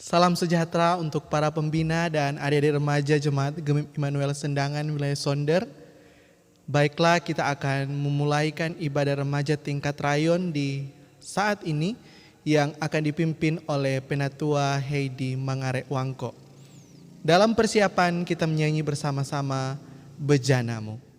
Salam sejahtera untuk para pembina dan adik-adik remaja Jemaat Gemim Immanuel Sendangan wilayah Sonder. Baiklah, kita akan memulaikan ibadah remaja tingkat rayon di saat ini yang akan dipimpin oleh Penatua Heidi Mangarek Wangko. Dalam persiapan kita menyanyi bersama-sama Bejanamu.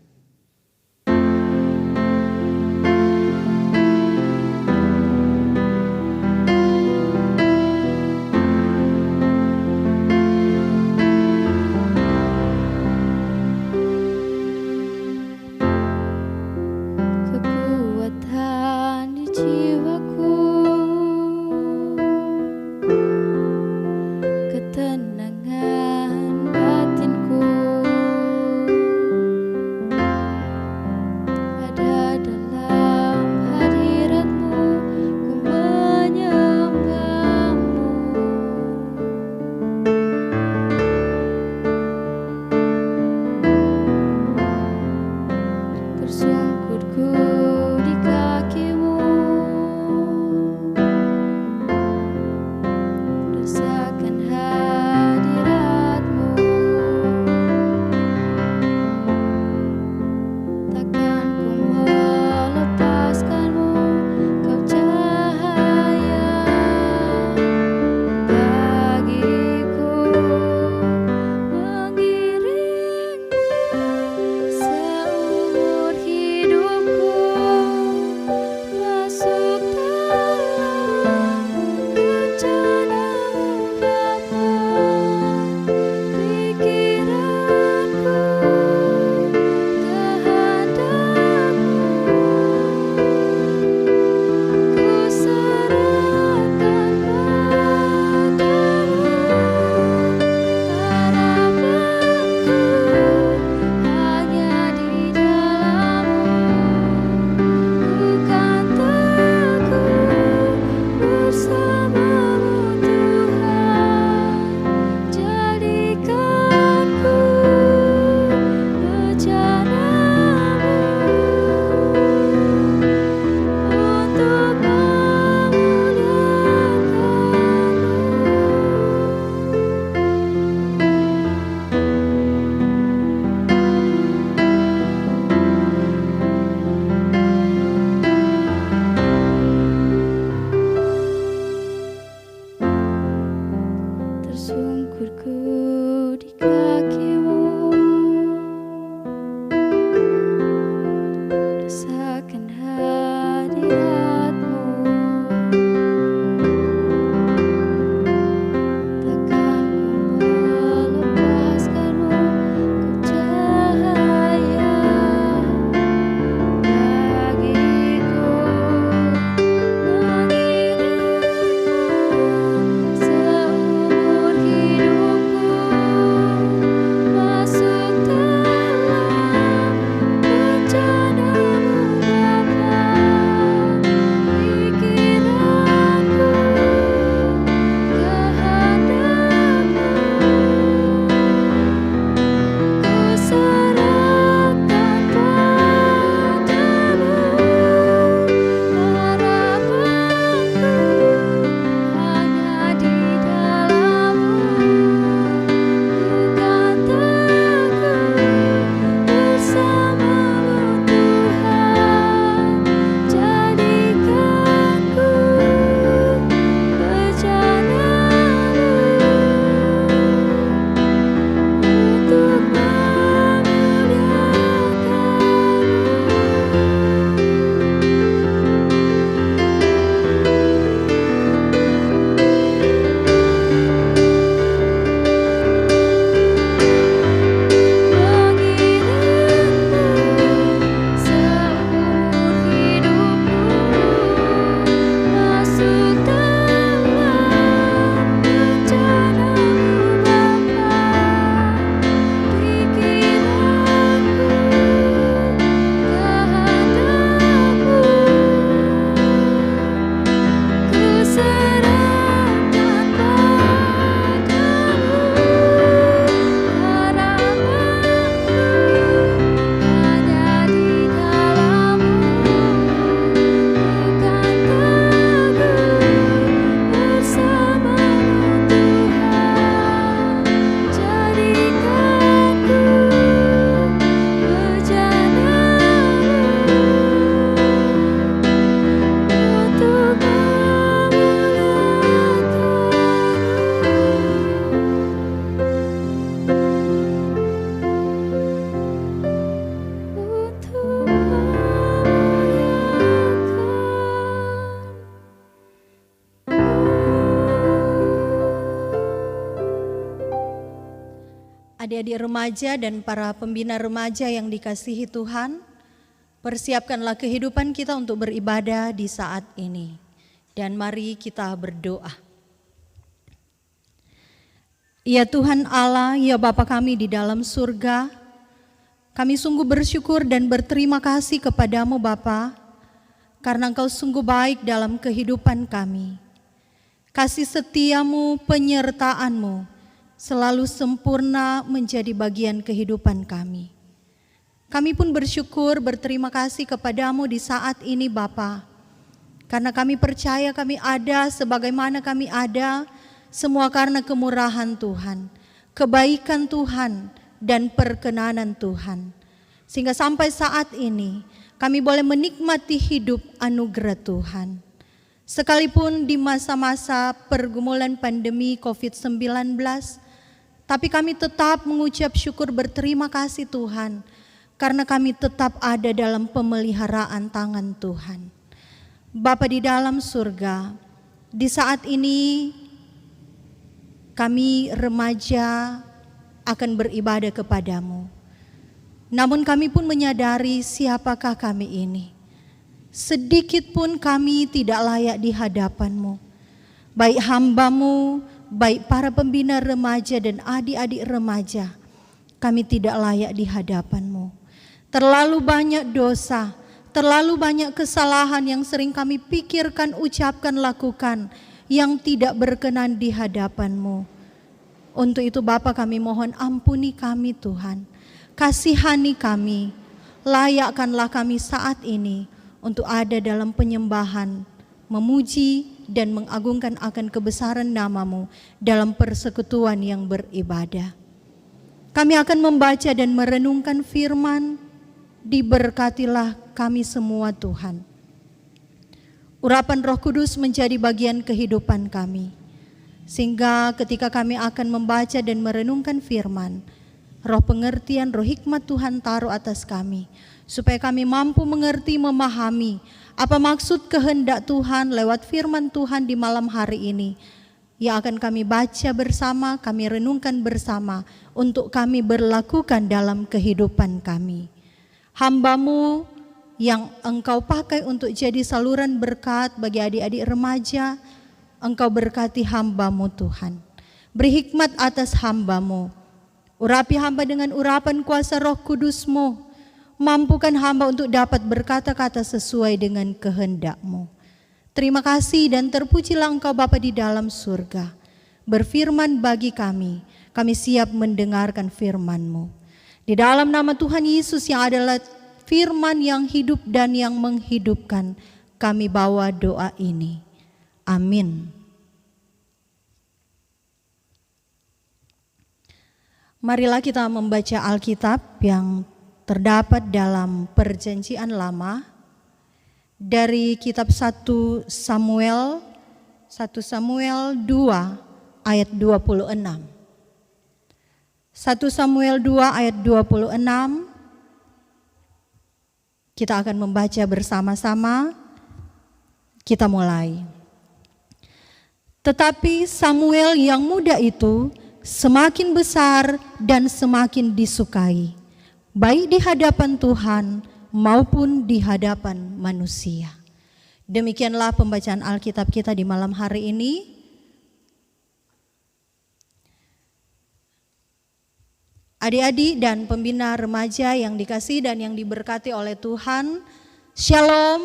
Adik-adik remaja dan para pembina remaja yang dikasihi Tuhan, persiapkanlah kehidupan kita untuk beribadah di saat ini. Dan mari kita berdoa. Ya Tuhan Allah, ya Bapa kami di dalam surga, kami sungguh bersyukur dan berterima kasih kepadamu Bapa, karena Engkau sungguh baik dalam kehidupan kami. Kasih setiamu, penyertaanmu selalu sempurna menjadi bagian kehidupan kami. Kami pun bersyukur, berterima kasih kepadamu di saat ini Bapa, karena kami percaya kami ada sebagaimana kami ada, semua karena kemurahan Tuhan, kebaikan Tuhan, dan perkenanan Tuhan. Sehingga sampai saat ini kami boleh menikmati hidup anugerah Tuhan. Sekalipun di masa-masa pergumulan pandemi COVID-19, tapi kami tetap mengucap syukur berterima kasih Tuhan, karena kami tetap ada dalam pemeliharaan tangan Tuhan. Bapa di dalam surga, di saat ini kami remaja akan beribadah kepadamu. Namun kami pun menyadari siapakah kami ini. Sedikit pun kami tidak layak di hadapanmu. Baik hambamu, baik para pembina remaja dan adik-adik remaja, kami tidak layak di hadapanmu. Terlalu banyak dosa, terlalu banyak kesalahan yang sering kami pikirkan, ucapkan, lakukan yang tidak berkenan di hadapanmu. Untuk itu Bapa kami mohon ampuni kami Tuhan, kasihani kami, layakkanlah kami saat ini untuk ada dalam penyembahan, memuji dan mengagungkan akan kebesaran nama-Mu dalam persekutuan yang beribadah. Kami akan membaca dan merenungkan firman, diberkatilah kami semua Tuhan. Urapan Roh Kudus menjadi bagian kehidupan kami, sehingga ketika kami akan membaca dan merenungkan firman, roh pengertian, roh hikmat Tuhan taruh atas kami, supaya kami mampu mengerti, memahami apa maksud kehendak Tuhan lewat firman Tuhan di malam hari ini, yang akan kami baca bersama, kami renungkan bersama, untuk kami berlakukan dalam kehidupan kami. Hamba-Mu yang Engkau pakai untuk jadi saluran berkat bagi adik-adik remaja, Engkau berkati hamba-Mu Tuhan. Beri hikmat atas hamba-Mu. Urapi hamba dengan urapan kuasa Roh Kudus-Mu. Mampukan hamba untuk dapat berkata-kata sesuai dengan kehendak-Mu. Terima kasih dan terpujilah Engkau Bapa di dalam surga. Berfirman bagi kami siap mendengarkan firman-Mu. Di dalam nama Tuhan Yesus yang adalah firman yang hidup dan yang menghidupkan, kami bawa doa ini. Amin. Marilah kita membaca Alkitab yang terdapat dalam Perjanjian Lama dari kitab 1 Samuel 2 ayat 26. 1 Samuel 2 ayat 26. Kita akan membaca bersama-sama. Kita mulai. Tetapi Samuel yang muda itu semakin besar dan semakin disukai, baik di hadapan Tuhan maupun di hadapan manusia. Demikianlah pembacaan Alkitab kita di malam hari ini. Adik-adik dan pembina remaja yang dikasihi dan yang diberkati oleh Tuhan, Shalom,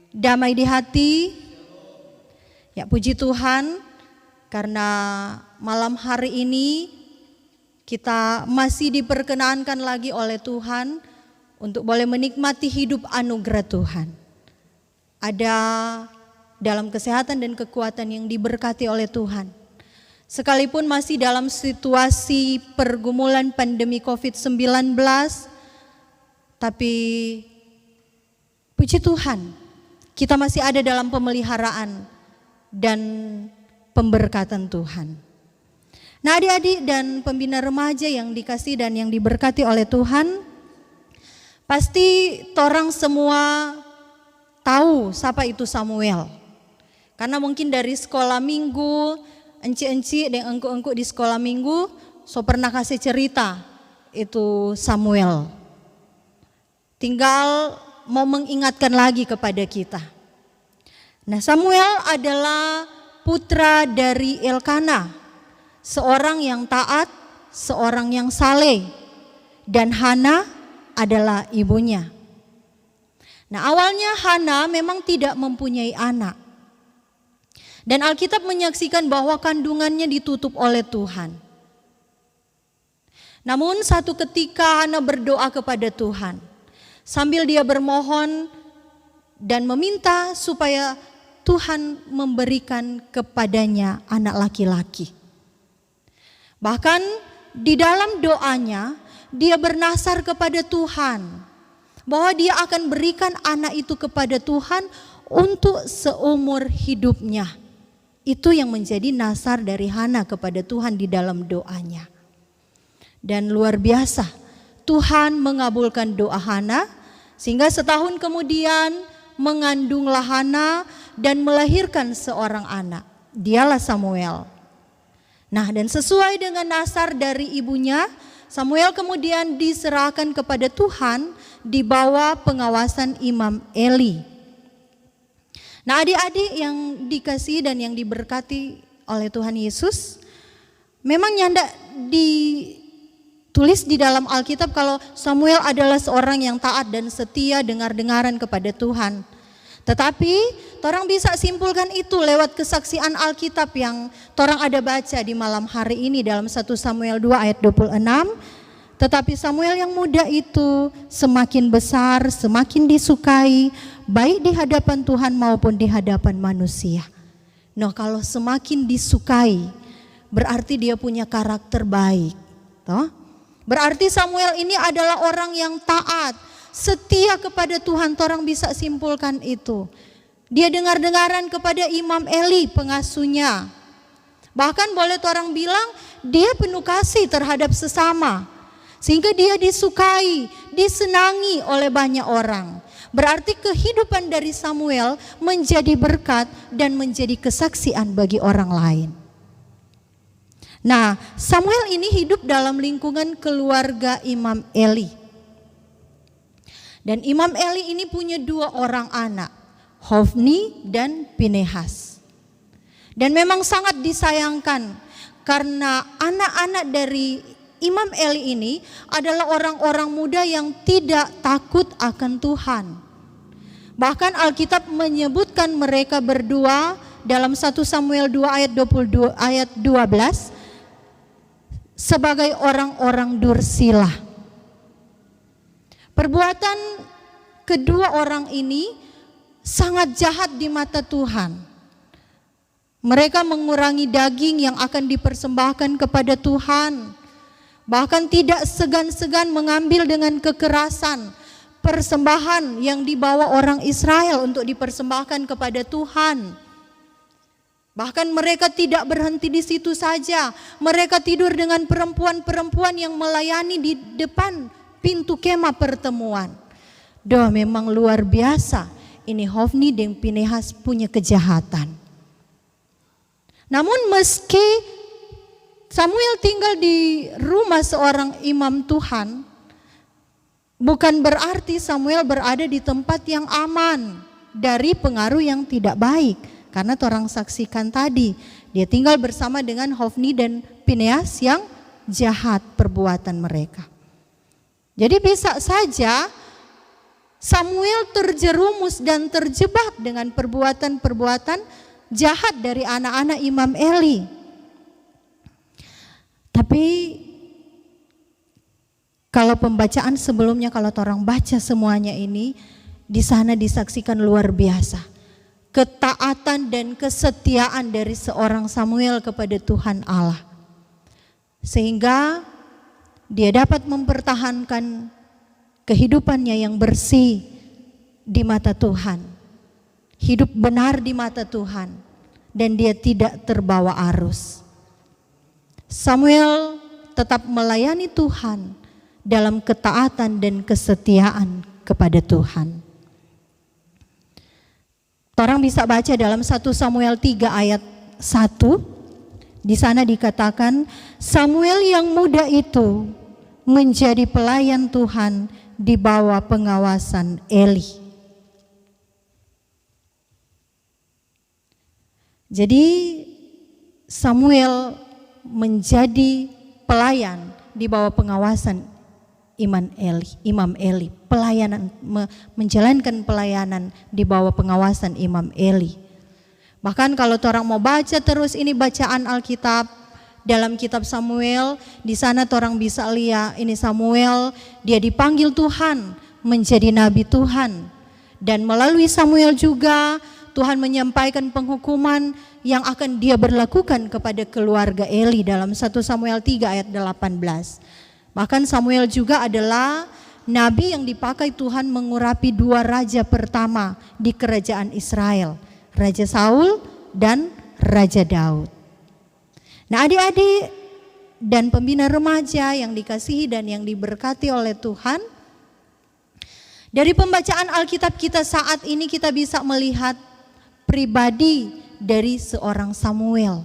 damai di hati. Ya, puji Tuhan, karena malam hari ini kita masih diperkenankan lagi oleh Tuhan untuk boleh menikmati hidup anugerah Tuhan. Ada dalam kesehatan dan kekuatan yang diberkati oleh Tuhan. Sekalipun masih dalam situasi pergumulan pandemi COVID-19, tapi puji Tuhan, kita masih ada dalam pemeliharaan dan pemberkatan Tuhan. Nah, adik-adik dan pembina remaja yang dikasihi dan yang diberkati oleh Tuhan, pasti torang semua tahu siapa itu Samuel. Karena mungkin dari sekolah minggu, enci-enci dan engku-engku di sekolah minggu so pernah kasih cerita itu Samuel. Tinggal mau mengingatkan lagi kepada kita. Nah, Samuel adalah putra dari Elkana, seorang yang taat, seorang yang saleh, dan Hana adalah ibunya. Nah, awalnya Hana memang tidak mempunyai anak. Dan Alkitab menyaksikan bahwa kandungannya ditutup oleh Tuhan. Namun satu ketika Hana berdoa kepada Tuhan, sambil dia bermohon dan meminta supaya Tuhan memberikan kepadanya anak laki-laki. Bahkan di dalam doanya dia bernasar kepada Tuhan bahwa dia akan berikan anak itu kepada Tuhan untuk seumur hidupnya. Itu yang menjadi nasar dari Hana kepada Tuhan di dalam doanya. Dan luar biasa, Tuhan mengabulkan doa Hana sehingga setahun kemudian mengandunglah Hana dan melahirkan seorang anak. Dialah Samuel. Nah, dan sesuai dengan nasar dari ibunya, Samuel kemudian diserahkan kepada Tuhan di bawah pengawasan Imam Eli. Nah, adik-adik yang dikasihi dan yang diberkati oleh Tuhan Yesus, memang nyanda ditulis di dalam Alkitab kalau Samuel adalah seorang yang taat dan setia dengar-dengaran kepada Tuhan. Tetapi torang bisa simpulkan itu lewat kesaksian Alkitab yang torang ada baca di malam hari ini dalam 1 Samuel 2 ayat 26. Tetapi Samuel yang muda itu semakin besar, semakin disukai, baik di hadapan Tuhan maupun di hadapan manusia. Nah, kalau semakin disukai, berarti dia punya karakter baik. Toh? Berarti Samuel ini adalah orang yang taat, setia kepada Tuhan. Orang bisa simpulkan itu. Dia dengar-dengaran kepada Imam Eli, pengasuhnya. Bahkan boleh orang bilang dia penuh kasih terhadap sesama. Sehingga dia disukai, disenangi oleh banyak orang. Berarti kehidupan dari Samuel menjadi berkat dan menjadi kesaksian bagi orang lain. Nah, Samuel ini hidup dalam lingkungan keluarga Imam Eli. Dan Imam Eli ini punya 2 orang anak, Hofni dan Pinehas. Dan memang sangat disayangkan karena anak-anak dari Imam Eli ini adalah orang-orang muda yang tidak takut akan Tuhan. Bahkan Alkitab menyebutkan mereka berdua dalam 1 Samuel 2 ayat 22 ayat 12 sebagai orang-orang dursila. Perbuatan kedua orang ini sangat jahat di mata Tuhan. Mereka mengurangi daging yang akan dipersembahkan kepada Tuhan. Bahkan tidak segan-segan mengambil dengan kekerasan persembahan yang dibawa orang Israel untuk dipersembahkan kepada Tuhan. Bahkan mereka tidak berhenti di situ saja. Mereka tidur dengan perempuan-perempuan yang melayani di depan pintu kemah pertemuan. Doa memang luar biasa. Ini Hofni dan Pinehas punya kejahatan. Namun meski Samuel tinggal di rumah seorang imam Tuhan, bukan berarti Samuel berada di tempat yang aman dari pengaruh yang tidak baik. Karena orang saksikan tadi, dia tinggal bersama dengan Hofni dan Pinehas yang jahat perbuatan mereka. Jadi bisa saja Samuel terjerumus dan terjebak dengan perbuatan-perbuatan jahat dari anak-anak Imam Eli. Tapi kalau pembacaan sebelumnya, kalau orang baca semuanya ini, di sana disaksikan luar biasa ketaatan dan kesetiaan dari seorang Samuel kepada Tuhan Allah, sehingga dia dapat mempertahankan kehidupannya yang bersih di mata Tuhan, hidup benar di mata Tuhan, dan dia tidak terbawa arus. Samuel tetap melayani Tuhan dalam ketaatan dan kesetiaan kepada Tuhan. Orang bisa baca dalam 1 Samuel 3 ayat 1. Di sana dikatakan Samuel yang muda itu menjadi pelayan Tuhan di bawah pengawasan Eli. Jadi Samuel menjadi pelayan di bawah pengawasan Imam Eli, menjalankan pelayanan di bawah pengawasan Imam Eli. Bahkan kalau orang mau baca terus ini bacaan Alkitab dalam kitab Samuel, di sana orang bisa lihat ini Samuel, dia dipanggil Tuhan menjadi nabi Tuhan, dan melalui Samuel juga Tuhan menyampaikan penghukuman yang akan dia berlakukan kepada keluarga Eli dalam 1 Samuel 3 ayat 18. Bahkan Samuel juga adalah nabi yang dipakai Tuhan mengurapi dua raja pertama di kerajaan Israel, Raja Saul dan Raja Daud. Nah, adik-adik dan pembina remaja yang dikasihi dan yang diberkati oleh Tuhan, dari pembacaan Alkitab kita saat ini kita bisa melihat pribadi dari seorang Samuel,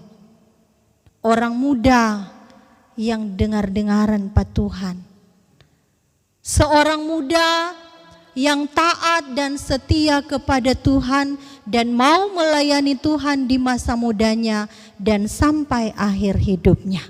orang muda yang dengar-dengaran Pak Tuhan, seorang muda yang taat dan setia kepada Tuhan dan mau melayani Tuhan di masa mudanya dan sampai akhir hidupnya.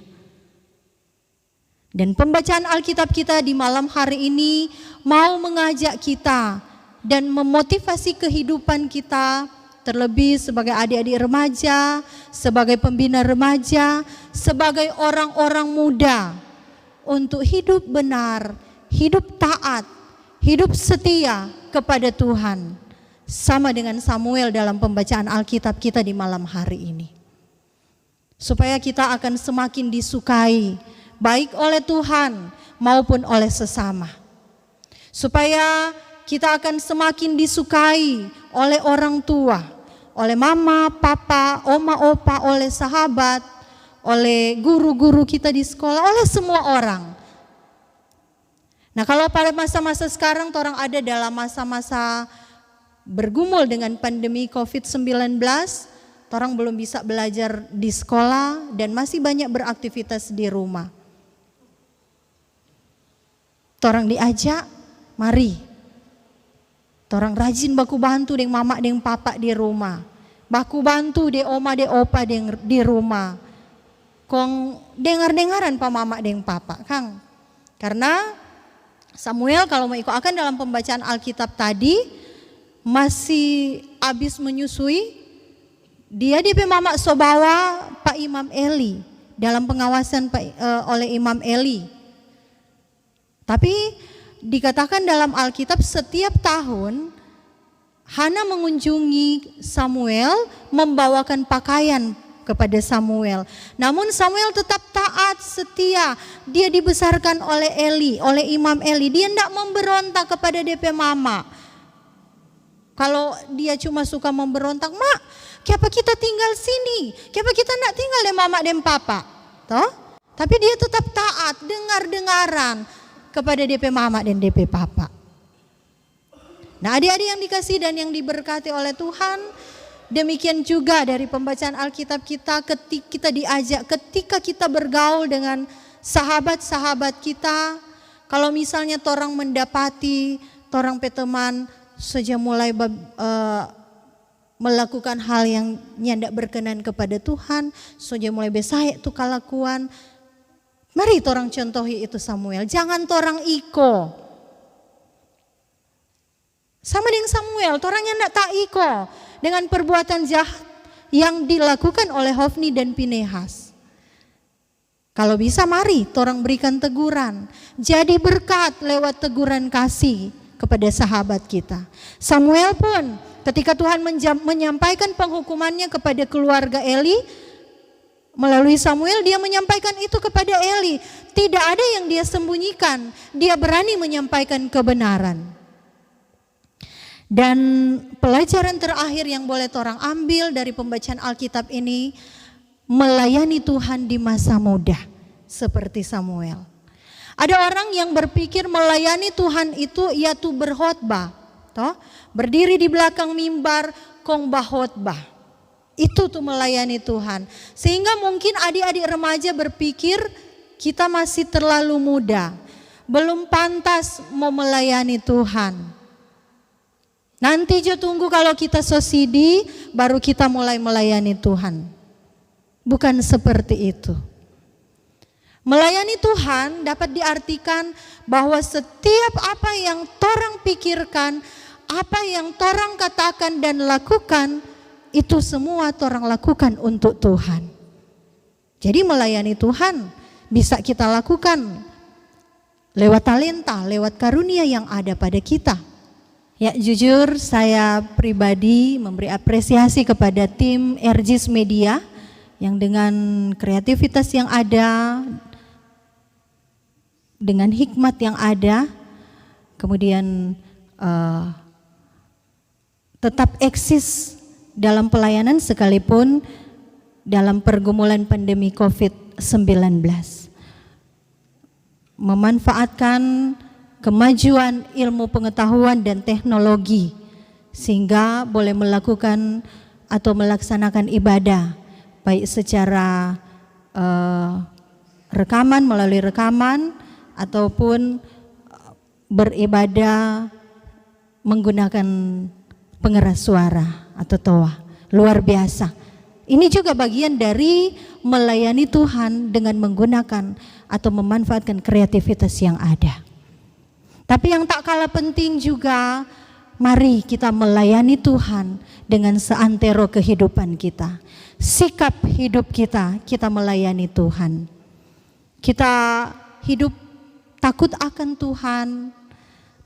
Dan pembacaan Alkitab kita di malam hari ini mau mengajak kita dan memotivasi kehidupan kita, terlebih sebagai adik-adik remaja, sebagai pembina remaja, sebagai orang-orang muda, untuk hidup benar, hidup taat, hidup setia kepada Tuhan, sama dengan Samuel dalam pembacaan Alkitab kita di malam hari ini. Supaya kita akan semakin disukai, baik oleh Tuhan maupun oleh sesama. Supaya kita akan semakin disukai oleh orang tua, oleh mama, papa, oma, opa, oleh sahabat, oleh guru-guru kita di sekolah, oleh semua orang. Nah, kalau pada masa-masa sekarang orang ada dalam masa-masa bergumul dengan pandemi COVID-19, orang belum bisa belajar di sekolah dan masih banyak beraktivitas di rumah. Orang diajak, mari. Orang rajin baku bantu deng mama deng papa di rumah. Baku bantu de oma de opa di rumah. Kong dengar-dengaran pa mama deng papa, Kang. Karena Samuel kalau mau ikut akan dalam pembacaan Alkitab tadi masih habis menyusui, dia di mama sobawa Pak Imam Eli dalam pengawasan oleh Imam Eli. Tapi dikatakan dalam Alkitab setiap tahun Hana mengunjungi Samuel, membawakan pakaian kepada Samuel. Namun Samuel tetap taat, setia. Dia dibesarkan oleh Eli, oleh Imam Eli. Dia tidak memberontak kepada DP mama. Kalau dia cuma suka memberontak, mak, kenapa kita tinggal sini? Kenapa kita tidak tinggal dengan mama dan papa? Toh? Tapi dia tetap taat, dengar-dengaran kepada DP mama dan DP papa. Nah, adik-adik yang dikasih dan yang diberkati oleh Tuhan, demikian juga dari pembacaan Alkitab kita, ketika kita diajak, ketika kita bergaul dengan sahabat-sahabat kita, kalau misalnya torang mendapati torang peteman saja mulai melakukan hal yang nyandak berkenan kepada Tuhan, saja mulai besar tu kelakuan, mari torang contohi itu Samuel, jangan torang iko. Sama dengan Samuel, torang nyandak tak iko dengan perbuatan jahat yang dilakukan oleh Hofni dan Pinehas. Kalau bisa mari torang berikan teguran, jadi berkat lewat teguran kasih kepada sahabat kita. Samuel pun ketika Tuhan menyampaikan penghukumannya kepada keluarga Eli, melalui Samuel dia menyampaikan itu kepada Eli. Tidak ada yang dia sembunyikan, dia berani menyampaikan kebenaran. Dan pelajaran terakhir yang boleh orang ambil dari pembacaan Alkitab ini, melayani Tuhan di masa muda seperti Samuel. Ada orang yang berpikir melayani Tuhan itu yaitu berkhotbah, toh berdiri di belakang mimbar kong bahotbah. Itu tuh melayani Tuhan. Sehingga mungkin adik-adik remaja berpikir kita masih terlalu muda, belum pantas mau melayani Tuhan. Nanti jo tunggu kalau kita sosidi baru kita mulai melayani Tuhan. Bukan seperti itu. Melayani Tuhan dapat diartikan bahwa setiap apa yang torang pikirkan, apa yang torang katakan dan lakukan, itu semua torang lakukan untuk Tuhan. Jadi melayani Tuhan bisa kita lakukan lewat talenta, lewat karunia yang ada pada kita. Ya, jujur saya pribadi memberi apresiasi kepada tim RGS Media yang dengan kreativitas yang ada, dengan hikmat yang ada, kemudian tetap eksis dalam pelayanan sekalipun dalam pergumulan pandemi COVID-19. Memanfaatkan kemajuan ilmu pengetahuan dan teknologi sehingga boleh melakukan atau melaksanakan ibadah baik secara rekaman, melalui rekaman ataupun beribadah menggunakan pengeras suara atau toa. Luar biasa. Ini juga bagian dari melayani Tuhan dengan menggunakan atau memanfaatkan kreativitas yang ada. Tapi yang tak kalah penting juga, mari kita melayani Tuhan dengan seantero kehidupan kita. Sikap hidup kita melayani Tuhan. Kita hidup takut akan Tuhan,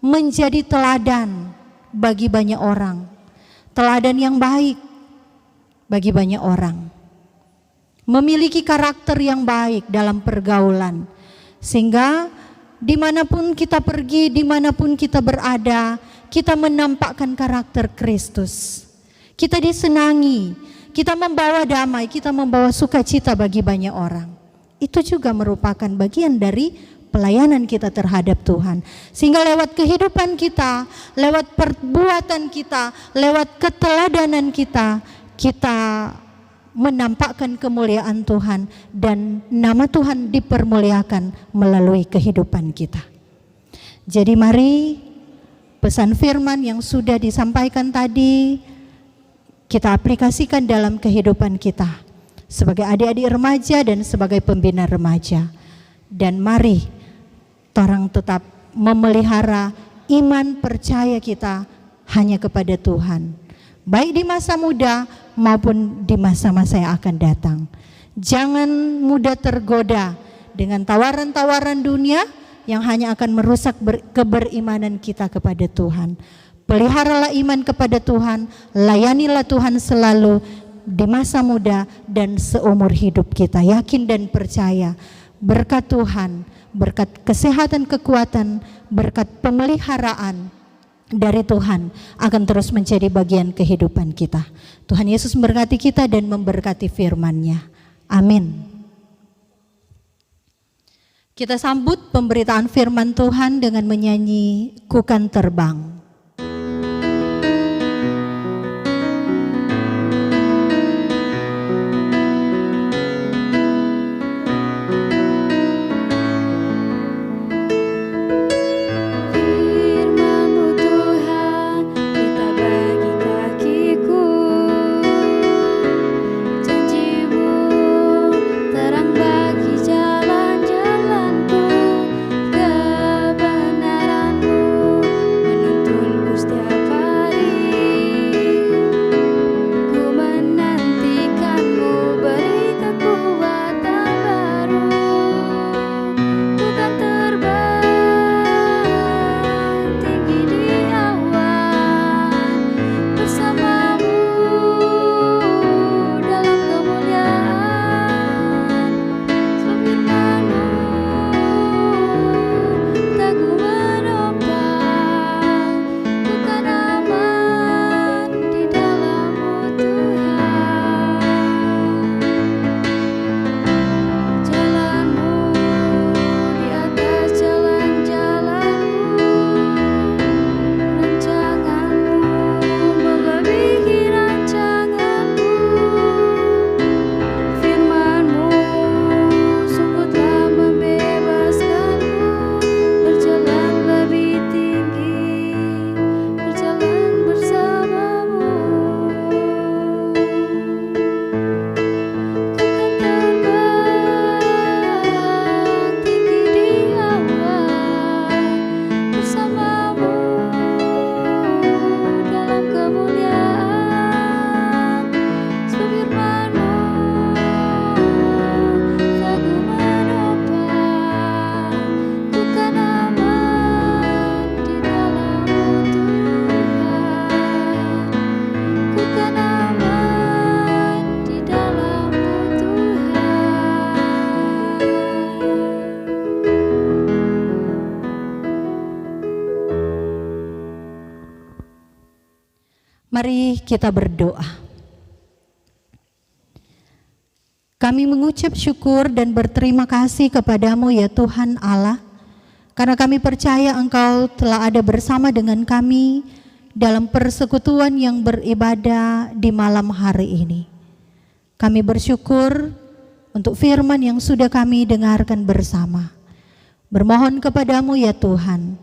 menjadi teladan bagi banyak orang. Teladan yang baik bagi banyak orang. Memiliki karakter yang baik dalam pergaulan. Sehingga dimanapun kita pergi, dimanapun kita berada, kita menampakkan karakter Kristus. Kita disenangi, kita membawa damai, kita membawa sukacita bagi banyak orang. Itu juga merupakan bagian dari pelayanan kita terhadap Tuhan. Sehingga lewat kehidupan kita, lewat perbuatan kita, lewat keteladanan kita, kita menampakkan kemuliaan Tuhan dan nama Tuhan dipermuliakan melalui kehidupan kita. Jadi mari pesan firman yang sudah disampaikan tadi kita aplikasikan dalam kehidupan kita sebagai adik-adik remaja dan sebagai pembina remaja. Dan mari torang tetap memelihara iman percaya kita hanya kepada Tuhan. Baik di masa muda maupun di masa-masa yang akan datang. Jangan mudah tergoda dengan tawaran-tawaran dunia yang hanya akan merusak keberimanan kita kepada Tuhan. Peliharalah iman kepada Tuhan, layanilah Tuhan selalu di masa muda dan seumur hidup kita. Yakin dan percaya berkat Tuhan, berkat kesehatan, kekuatan, berkat pemeliharaan dari Tuhan akan terus menjadi bagian kehidupan kita. Tuhan Yesus memberkati kita dan memberkati firman-Nya. Amin. Kita sambut pemberitaan firman Tuhan dengan menyanyi Kukan Terbang. Kebenaranmu menuntun Mari kita berdoa. Kami mengucap syukur dan berterima kasih kepadamu ya Tuhan Allah, karena kami percaya Engkau telah ada bersama dengan kami dalam persekutuan yang beribadah di malam hari ini. Kami bersyukur untuk firman yang sudah kami dengarkan bersama. Bermohon kepadamu ya Tuhan,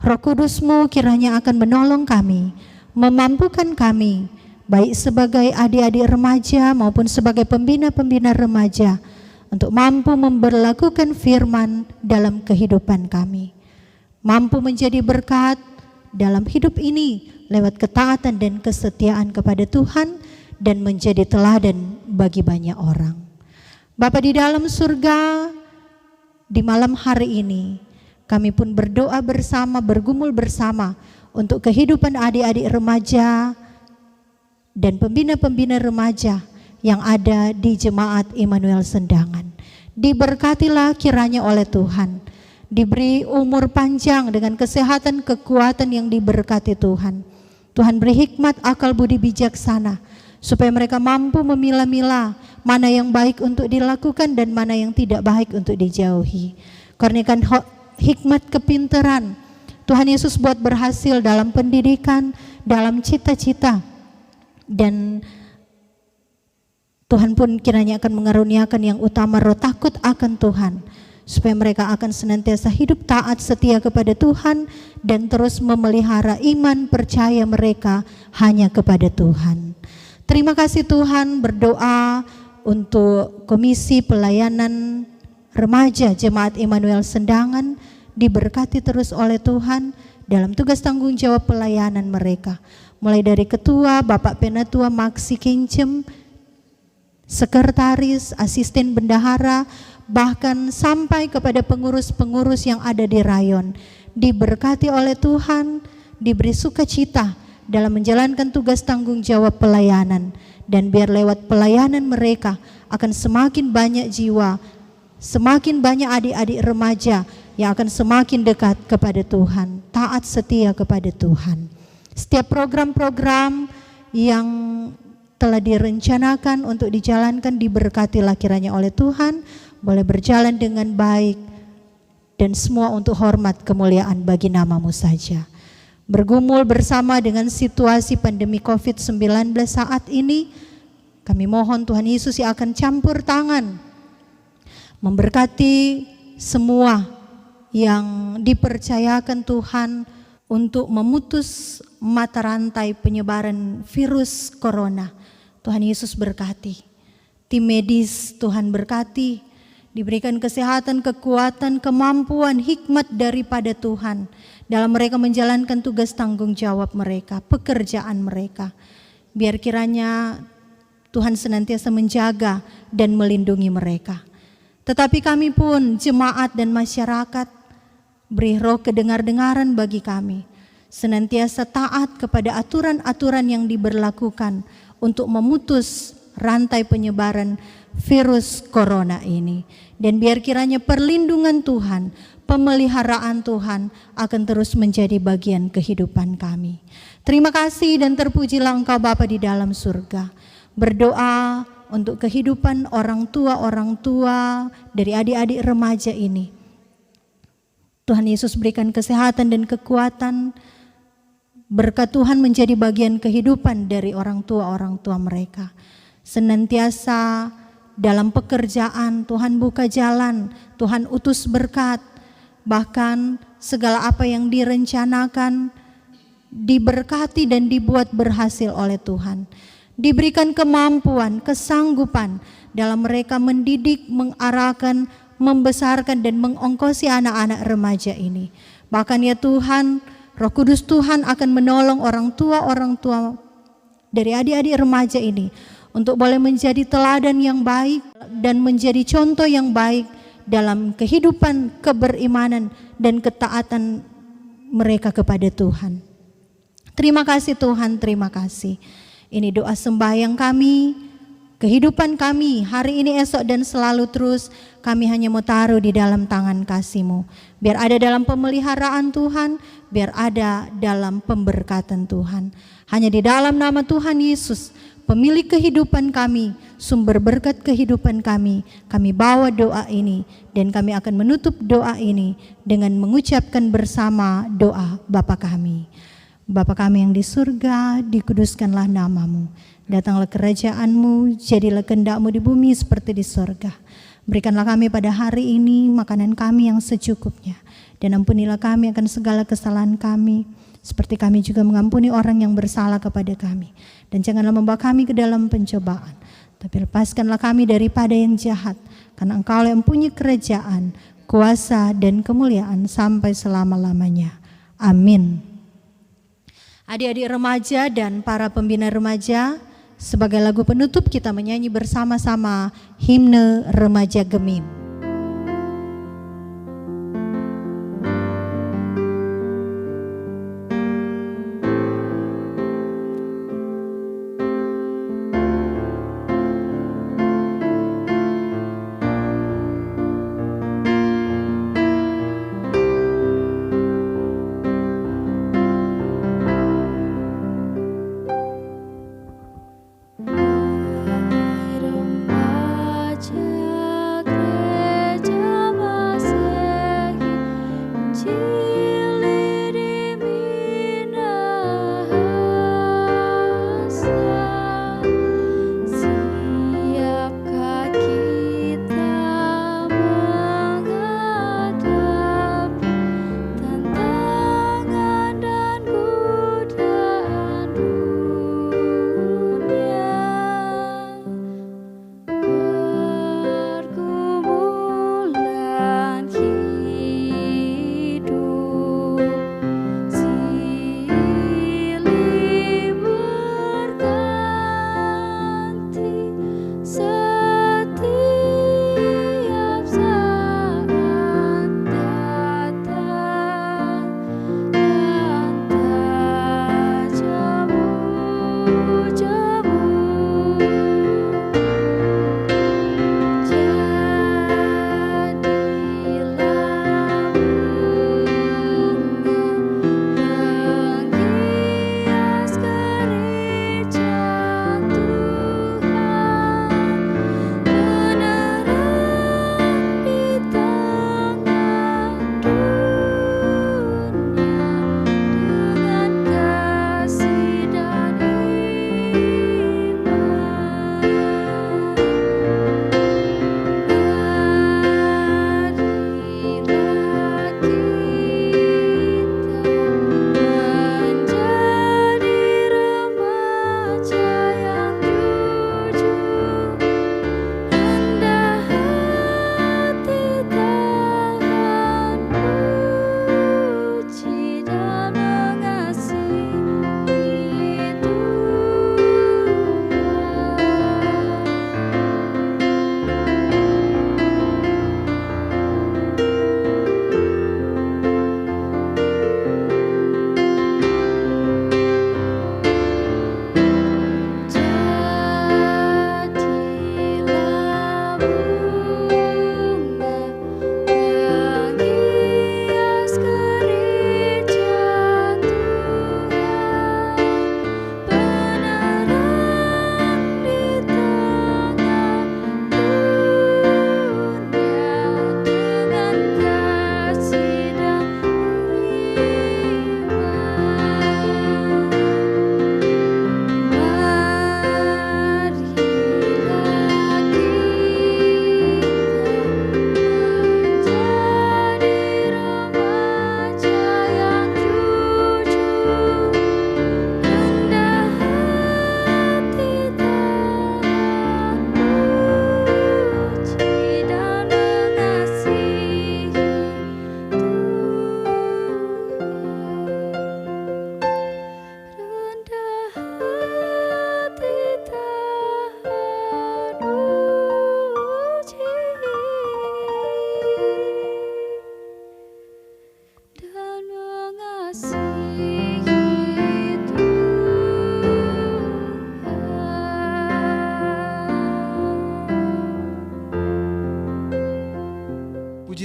Roh Kudus-Mu kiranya akan menolong kami, memampukan kami, baik sebagai adik-adik remaja maupun sebagai pembina-pembina remaja, untuk mampu memberlakukan firman dalam kehidupan kami. Mampu menjadi berkat dalam hidup ini lewat ketaatan dan kesetiaan kepada Tuhan dan menjadi teladan bagi banyak orang. Bapa di dalam surga, di malam hari ini kami pun berdoa bersama, bergumul bersama untuk kehidupan adik-adik remaja dan pembina-pembina remaja yang ada di Jemaat Immanuel Sendangan. Diberkatilah kiranya oleh Tuhan, diberi umur panjang dengan kesehatan, kekuatan yang diberkati Tuhan. Tuhan beri hikmat, akal budi bijaksana, supaya mereka mampu memilah-milah mana yang baik untuk dilakukan dan mana yang tidak baik untuk dijauhi. Karuniakan hikmat kepintaran Tuhan Yesus buat berhasil dalam pendidikan, dalam cita-cita, dan Tuhan pun kiranya akan mengaruniakan yang utama roh takut akan Tuhan, supaya mereka akan senantiasa hidup taat setia kepada Tuhan dan terus memelihara iman percaya mereka hanya kepada Tuhan. Terima kasih Tuhan, berdoa untuk Komisi Pelayanan Remaja Jemaat Immanuel Sendangan, diberkati terus oleh Tuhan dalam tugas tanggung jawab pelayanan mereka. Mulai dari Ketua, Bapak Penatua Maksi Kencem, Sekretaris, Asisten Bendahara, bahkan sampai kepada pengurus-pengurus yang ada di rayon. Diberkati oleh Tuhan, diberi sukacita dalam menjalankan tugas tanggung jawab pelayanan. Dan biar lewat pelayanan mereka akan semakin banyak jiwa, semakin banyak adik-adik remaja yang akan semakin dekat kepada Tuhan, taat setia kepada Tuhan. Setiap program-program yang telah direncanakan untuk dijalankan diberkatilah kiranya oleh Tuhan, boleh berjalan dengan baik, dan semua untuk hormat kemuliaan bagi nama-Mu saja. Bergumul bersama dengan situasi pandemi COVID-19 saat ini, kami mohon Tuhan Yesus yang akan campur tangan, memberkati semua yang dipercayakan Tuhan untuk memutus mata rantai penyebaran virus corona. Tuhan Yesus berkati, tim medis Tuhan berkati, diberikan kesehatan, kekuatan, kemampuan, hikmat daripada Tuhan dalam mereka menjalankan tugas tanggung jawab mereka, pekerjaan mereka. Biar kiranya Tuhan senantiasa menjaga dan melindungi mereka. Tetapi kami pun jemaat dan masyarakat, beri roh kedengar-dengaran bagi kami, senantiasa taat kepada aturan-aturan yang diberlakukan untuk memutus rantai penyebaran virus corona ini. Dan biar kiranya perlindungan Tuhan, pemeliharaan Tuhan akan terus menjadi bagian kehidupan kami. Terima kasih dan terpujilah Engkau Bapa di dalam surga. Berdoa untuk kehidupan orang tua dari adik-adik remaja ini. Tuhan Yesus berikan kesehatan dan kekuatan, berkat Tuhan menjadi bagian kehidupan dari orang tua mereka. Senantiasa dalam pekerjaan Tuhan buka jalan, Tuhan utus berkat, bahkan segala apa yang direncanakan diberkati dan dibuat berhasil oleh Tuhan. Diberikan kemampuan, kesanggupan dalam mereka mendidik, mengarahkan, membesarkan dan mengongkosi anak-anak remaja ini. Bahkan ya Tuhan, Roh Kudus Tuhan akan menolong orang tua dari adik-adik remaja ini untuk boleh menjadi teladan yang baik dan menjadi contoh yang baik dalam kehidupan keberimanan dan ketaatan mereka kepada Tuhan. Terima kasih Tuhan, terima kasih. Ini doa sembahyang kami, Kehidupan kami hari ini, esok, dan selalu terus kami hanya mau taruh di dalam tangan kasih-Mu. Biar ada dalam pemeliharaan Tuhan, biar ada dalam pemberkatan Tuhan. Hanya di dalam nama Tuhan Yesus, pemilik kehidupan kami, sumber berkat kehidupan kami bawa doa ini, dan kami akan menutup doa ini dengan mengucapkan bersama doa Bapa kami. Bapa kami yang di surga, dikuduskanlah nama-Mu. Datanglah kerajaan-Mu, jadilah kehendak-Mu di bumi seperti di surga. Berikanlah kami pada hari ini makanan kami yang secukupnya, dan ampunilah kami akan segala kesalahan kami, seperti kami juga mengampuni orang yang bersalah kepada kami. Dan janganlah membawa kami ke dalam pencobaan, tapi lepaskanlah kami daripada yang jahat, karena Engkau yang punya kerajaan, kuasa, dan kemuliaan sampai selama-lamanya. Amin. Adik-adik remaja dan para pembina remaja, sebagai lagu penutup kita menyanyi bersama-sama himne Remaja Gemim. Remaja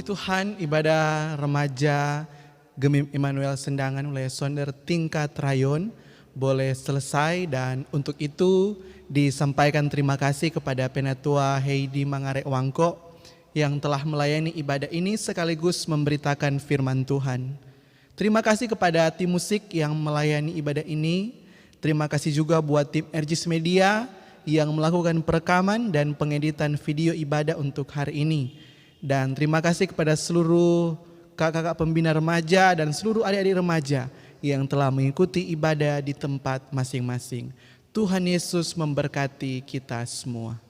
Puji Tuhan, ibadah remaja Gemim Immanuel Sendangan wilayah Sonder tingkat rayon boleh selesai, dan untuk itu disampaikan terima kasih kepada Penatua Heidi Mangare Wangko yang telah melayani ibadah ini sekaligus memberitakan firman Tuhan. Terima kasih kepada tim musik yang melayani ibadah ini. Terima kasih juga buat tim RGS Media yang melakukan perekaman dan pengeditan video ibadah untuk hari ini. Dan terima kasih kepada seluruh kakak-kakak pembina remaja dan seluruh adik-adik remaja yang telah mengikuti ibadah di tempat masing-masing. Tuhan Yesus memberkati kita semua.